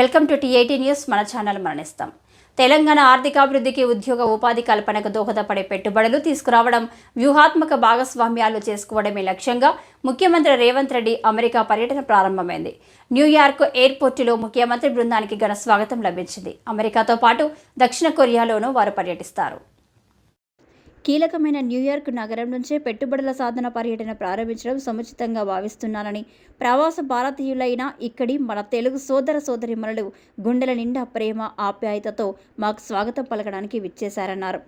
Welcome to టీ18 news. మన channel మరణిస్తాం. తెలంగాణ ఆర్థికాభివృద్ధికి, ఉద్యోగ ఉపాధి కల్పనకు దోహదపడే పెట్టుబడులు తీసుకురావడం, వ్యూహాత్మక భాగస్వామ్యాలు చేసుకోవడమే లక్ష్యంగా ముఖ్యమంత్రి రేవంత్ రెడ్డి అమెరికా పర్యటన ప్రారంభమైంది. న్యూయార్క్ ఎయిర్పోర్టులో ముఖ్యమంత్రి బృందానికి ఘన స్వాగతం లభించింది. అమెరికాతో పాటు దక్షిణ కొరియాలోనూ వారు పర్యటిస్తారు. కీలకమైన న్యూయార్క్ నగరం నుంచే పెట్టుబడుల సాధన పర్యటన ప్రారంభించడం సముచితంగా భావిస్తున్నానని, ప్రవాస భారతీయులైన ఇక్కడి మన తెలుగు సోదర సోదరీమణులు గుండెల నిండా ప్రేమ ఆప్యాయతతో మాకు స్వాగతం పలకడానికి విచ్చేశారన్నారు.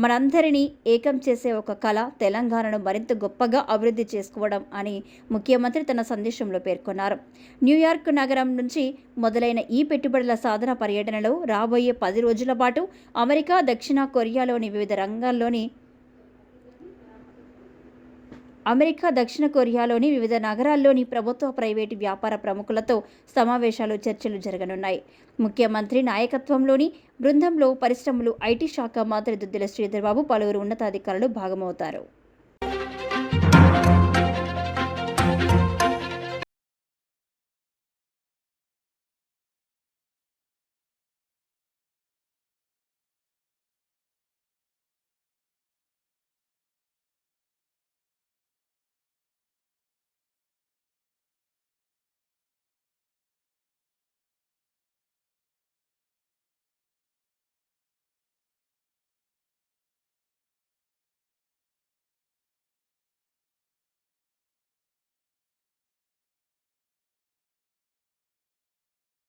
మనందరినీ ఏకం చేసే ఒక కళ తెలంగాణను మరింత గొప్పగా అభివృద్ధి చేసుకోవడం అని ముఖ్యమంత్రి తన సందేశంలో పేర్కొన్నారు. న్యూయార్క్ నగరం నుంచి మొదలైన ఈ పెట్టుబడుల సాధన పర్యటనలో రాబోయే 10 రోజుల పాటు అమెరికా, దక్షిణ కొరియాలోని వివిధ రంగాల్లోని వివిధ నగరాల్లోని ప్రభుత్వ, ప్రైవేటు, వ్యాపార ప్రముఖులతో సమావేశాలు, చర్చలు జరగనున్నాయి. ముఖ్యమంత్రి నాయకత్వంలోని బృందంలో పరిశ్రమలు, ఐటీ శాఖ మంత్రి దుద్దిల శ్రీధర్ బాబు, పలువురు ఉన్నతాధికారులు భాగమవుతారు.